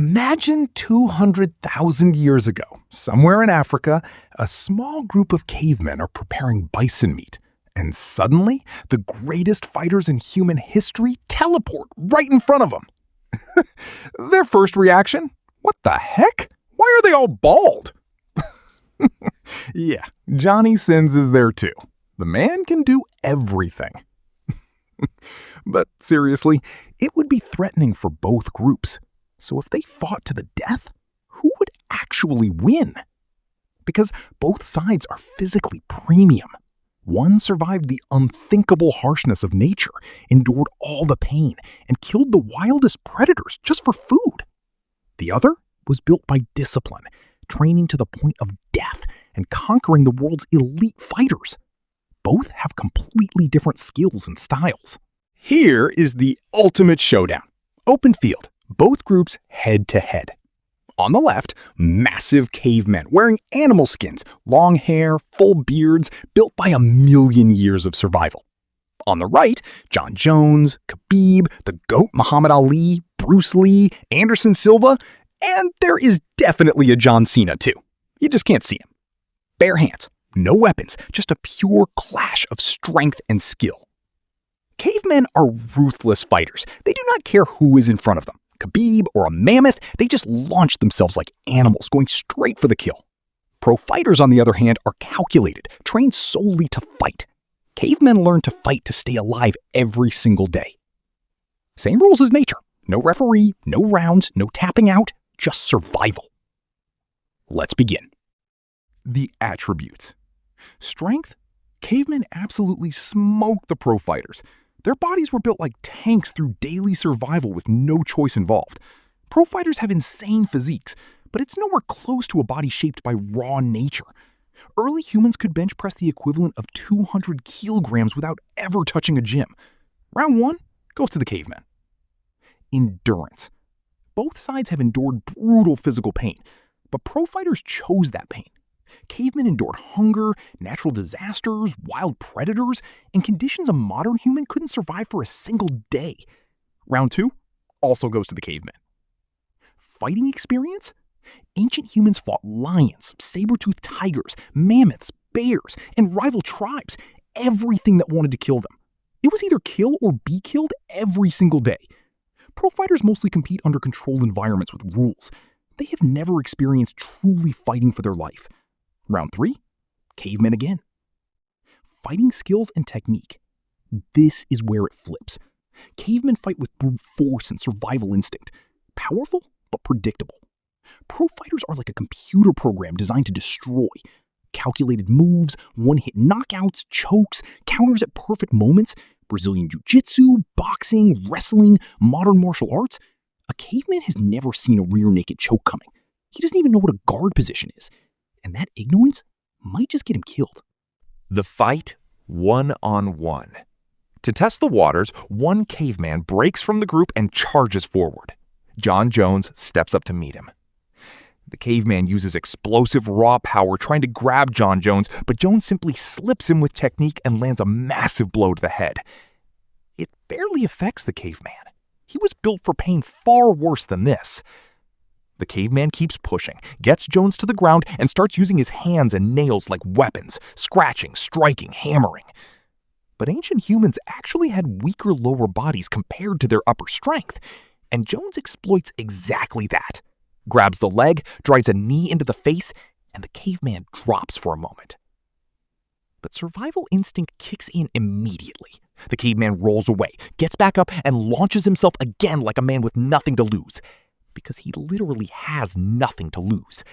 Imagine 200,000 years ago, somewhere in Africa, a small group of cavemen are preparing bison meat. And suddenly, the greatest fighters in human history teleport right in front of them. Their first reaction? What the heck? Why are they all bald? Yeah, Johnny Sins is there too. The man can do everything. But seriously, it would be threatening for both groups. So if they fought to the death, who would actually win? Because both sides are physically premium. One survived the unthinkable harshness of nature, endured all the pain, and killed the wildest predators just for food. The other was built by discipline, training to the point of death and conquering the world's elite fighters. Both have completely different skills and styles. Here is the ultimate showdown. Open field, both groups head to head. On the left, massive cavemen wearing animal skins, long hair, full beards, built by 1,000,000 years of survival. On the right, John Jones, Khabib, the GOAT Muhammad Ali, Bruce Lee, Anderson Silva, and there is definitely a John Cena too. You just can't see him. Bare hands, no weapons, just a pure clash of strength and skill. Cavemen are ruthless fighters. They do not care who is in front of them. Khabib or a mammoth, they just launch themselves like animals, going straight for the kill. Pro fighters, on the other hand, are calculated, trained solely to fight. Cavemen learn to fight to stay alive every single day. Same rules as nature. No referee, no rounds, no tapping out, just survival. Let's begin. The attributes. Strength? Cavemen absolutely smoked the pro fighters. Their bodies were built like tanks through daily survival with no choice involved. Pro fighters have insane physiques, but it's nowhere close to a body shaped by raw nature. Early humans could bench press the equivalent of 200 kilograms without ever touching a gym. Round one goes to the cavemen. Endurance. Both sides have endured brutal physical pain, but pro fighters chose that pain. Cavemen endured hunger, natural disasters, wild predators, and conditions a modern human couldn't survive for a single day. Round two also goes to the cavemen. Fighting experience? Ancient humans fought lions, saber-toothed tigers, mammoths, bears, and rival tribes, everything that wanted to kill them. It was either kill or be killed every single day. Pro fighters mostly compete under controlled environments with rules. They have never experienced truly fighting for their life. Round three, cavemen again. Fighting skills and technique. This is where it flips. Cavemen fight with brute force and survival instinct. Powerful, but predictable. Pro fighters are like a computer program designed to destroy. Calculated moves, one-hit knockouts, chokes, counters at perfect moments, Brazilian jiu-jitsu, boxing, wrestling, modern martial arts. A caveman has never seen a rear naked choke coming. He doesn't even know what a guard position is. And that ignorance might just get him killed. The fight one-on-one. To test the waters, one caveman breaks from the group and charges forward. John Jones steps up to meet him. The caveman uses explosive raw power trying to grab John Jones, but Jones simply slips him with technique and lands a massive blow to the head. It barely affects the caveman. He was built for pain far worse than this. The caveman keeps pushing, gets Jones to the ground, and starts using his hands and nails like weapons, scratching, striking, hammering. But ancient humans actually had weaker lower bodies compared to their upper strength, and Jones exploits exactly that. Grabs the leg, drives a knee into the face, and the caveman drops for a moment. But survival instinct kicks in immediately. The caveman rolls away, gets back up, and launches himself again like a man with nothing to lose. Because he literally has nothing to lose.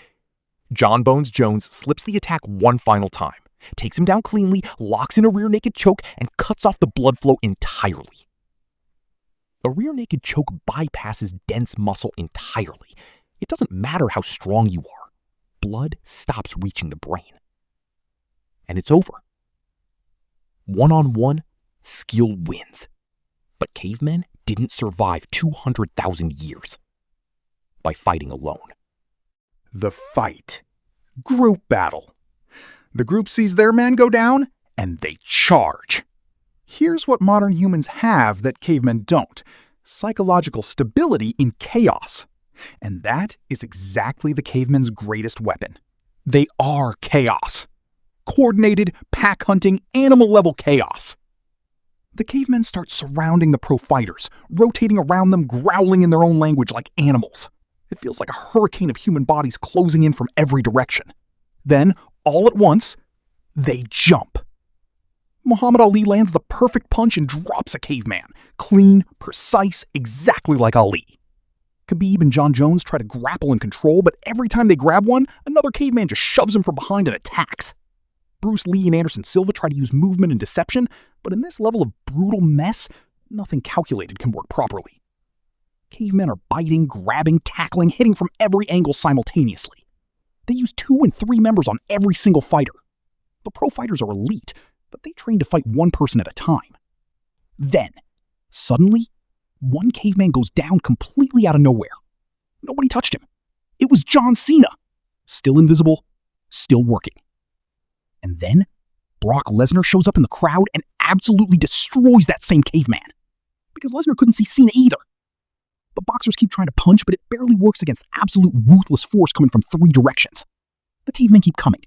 John Bones Jones slips the attack one final time, takes him down cleanly, locks in a rear naked choke, and cuts off the blood flow entirely. A rear naked choke bypasses dense muscle entirely. It doesn't matter how strong you are. Blood stops reaching the brain. And it's over. One-on-one, skill wins. But cavemen didn't survive 200,000 years by fighting alone. The fight. Group battle. The group sees their man go down, and they charge. Here's what modern humans have that cavemen don't. Psychological stability in chaos. And that is exactly the cavemen's greatest weapon. They are chaos. Coordinated, pack-hunting, animal-level chaos. The cavemen start surrounding the pro fighters, rotating around them, growling in their own language like animals. It feels like a hurricane of human bodies closing in from every direction. Then, all at once, they jump. Muhammad Ali lands the perfect punch and drops a caveman. Clean, precise, exactly like Ali. Khabib and John Jones try to grapple and control, but every time they grab one, another caveman just shoves him from behind and attacks. Bruce Lee and Anderson Silva try to use movement and deception, but in this level of brutal mess, nothing calculated can work properly. Cavemen are biting, grabbing, tackling, hitting from every angle simultaneously. They use 2 and 3 members on every single fighter. The pro fighters are elite, but they train to fight one person at a time. Then, suddenly, one caveman goes down completely out of nowhere. Nobody touched him. It was John Cena. Still invisible, still working. And then, Brock Lesnar shows up in the crowd and absolutely destroys that same caveman. Because Lesnar couldn't see Cena either. The boxers keep trying to punch, but it barely works against absolute ruthless force coming from 3 directions. The cavemen keep coming.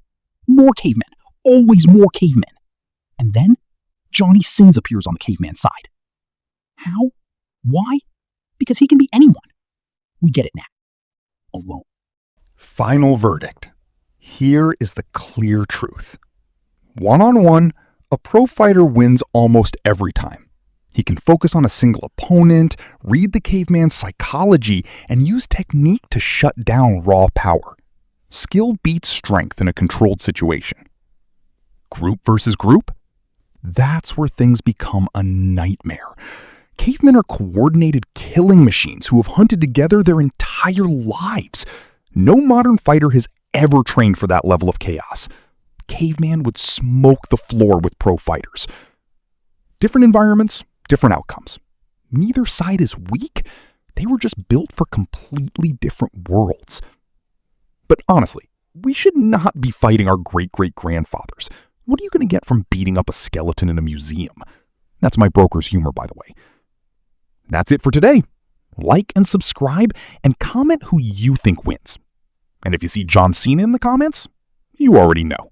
More cavemen. Always more cavemen. And then, Johnny Sins appears on the caveman side. How? Why? Because he can be anyone. We get it now. Alone. Final verdict. Here is the clear truth. One-on-one, a pro fighter wins almost every time. He can focus on a single opponent, read the caveman's psychology, and use technique to shut down raw power. Skill beats strength in a controlled situation. Group versus group? That's where things become a nightmare. Cavemen are coordinated killing machines who have hunted together their entire lives. No modern fighter has ever trained for that level of chaos. Caveman would smoke the floor with pro fighters. Different environments, different outcomes. Neither side is weak. They were just built for completely different worlds. But honestly, we should not be fighting our great-great-grandfathers. What are you going to get from beating up a skeleton in a museum? That's my broker's humor, by the way. That's it for today. Like and subscribe, and comment who you think wins. And if you see John Cena in the comments, you already know.